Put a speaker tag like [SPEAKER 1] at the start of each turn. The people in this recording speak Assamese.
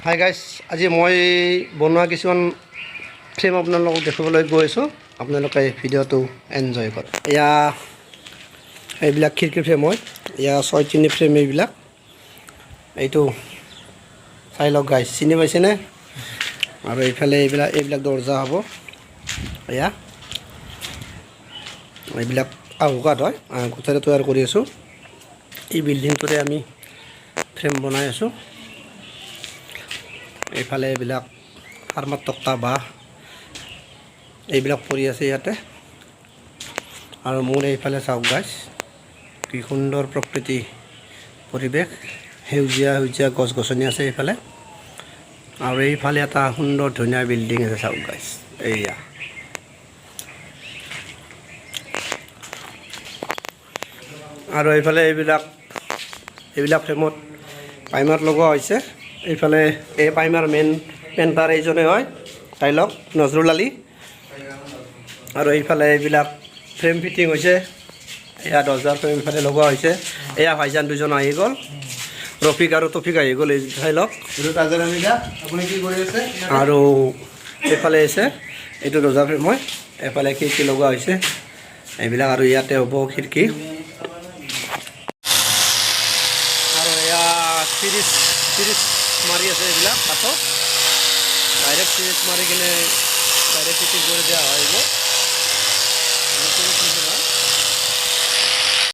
[SPEAKER 1] হাই গাইজ, আজি মই বনোৱা কিছুমান ফ্ৰেম আপোনালোকক দেখাবলৈ গৈ আছোঁ। আপোনালোকে ভিডিঅ'টো এনজয় কৰক। এয়া এইবিলাক খিৰিকী ফ্ৰেম হয়, এয়া 6-3 ফ্ৰেম এইবিলাক। এইটো চাই লওক গাইজ, চিনি পাইছেনে? আৰু এইফালে এইবিলাক দৰ্জা হ'ব। এয়া এইবিলাক আহুকাঠ হয়, আহুকাঠেৰে তৈয়াৰ কৰি আছোঁ। এই বিল্ডিংটোৰে আমি ফ্ৰেম বনাই আছোঁ। এইফালে এইবিলাক ফাৰ্মাৰ তক্তা বাঁহ এইবিলাক পৰি আছে ইয়াতে। আৰু মোৰ এইফালে চাওক গাইজ, কি সুন্দৰ প্ৰকৃতি পৰিৱেশ, সেউজীয়া সেউজীয়া গছ গছনি আছে এইফালে। আৰু এইফালে এটা সুন্দৰ ধুনীয়া বিল্ডিং আছে চাওক গাইজ, এইয়া। আৰু এইফালে এইবিলাক ফ্ৰেমত পাইমাৰ লগোৱা হৈছে। এইফালে এই পাইমাৰ মেইন পেইণ্টাৰ এইজনে হয়, টাইলক নজৰুল আলী। আৰু এইফালে এইবিলাক ফ্ৰেম ফিটিং হৈছে, এয়া দৰ্জাৰ ফ্ৰেম ইফালে লগোৱা হৈছে। এয়া ভাইজান দুজন আহি গ'ল, ৰফিক আৰু তফিক আহি গ'ল, এই চাই লওক।
[SPEAKER 2] আপুনি কি কৰি আছে?
[SPEAKER 1] আৰু এইফালে আছে, এইটো দৰ্জাৰ ফ্ৰেম হয়। এইফালে খিৰিকী লগোৱা হৈছে এইবিলাক, আৰু ইয়াতে হ'ব খিৰিকী। আৰু এয়া চিৰিজ মাৰি আছে এইবিলাক কাঠত, ডাইৰেক্ট চিৰিজ মাৰি কিনে ডাইৰেক্ট ফিটিং কৰি দিয়া হয়।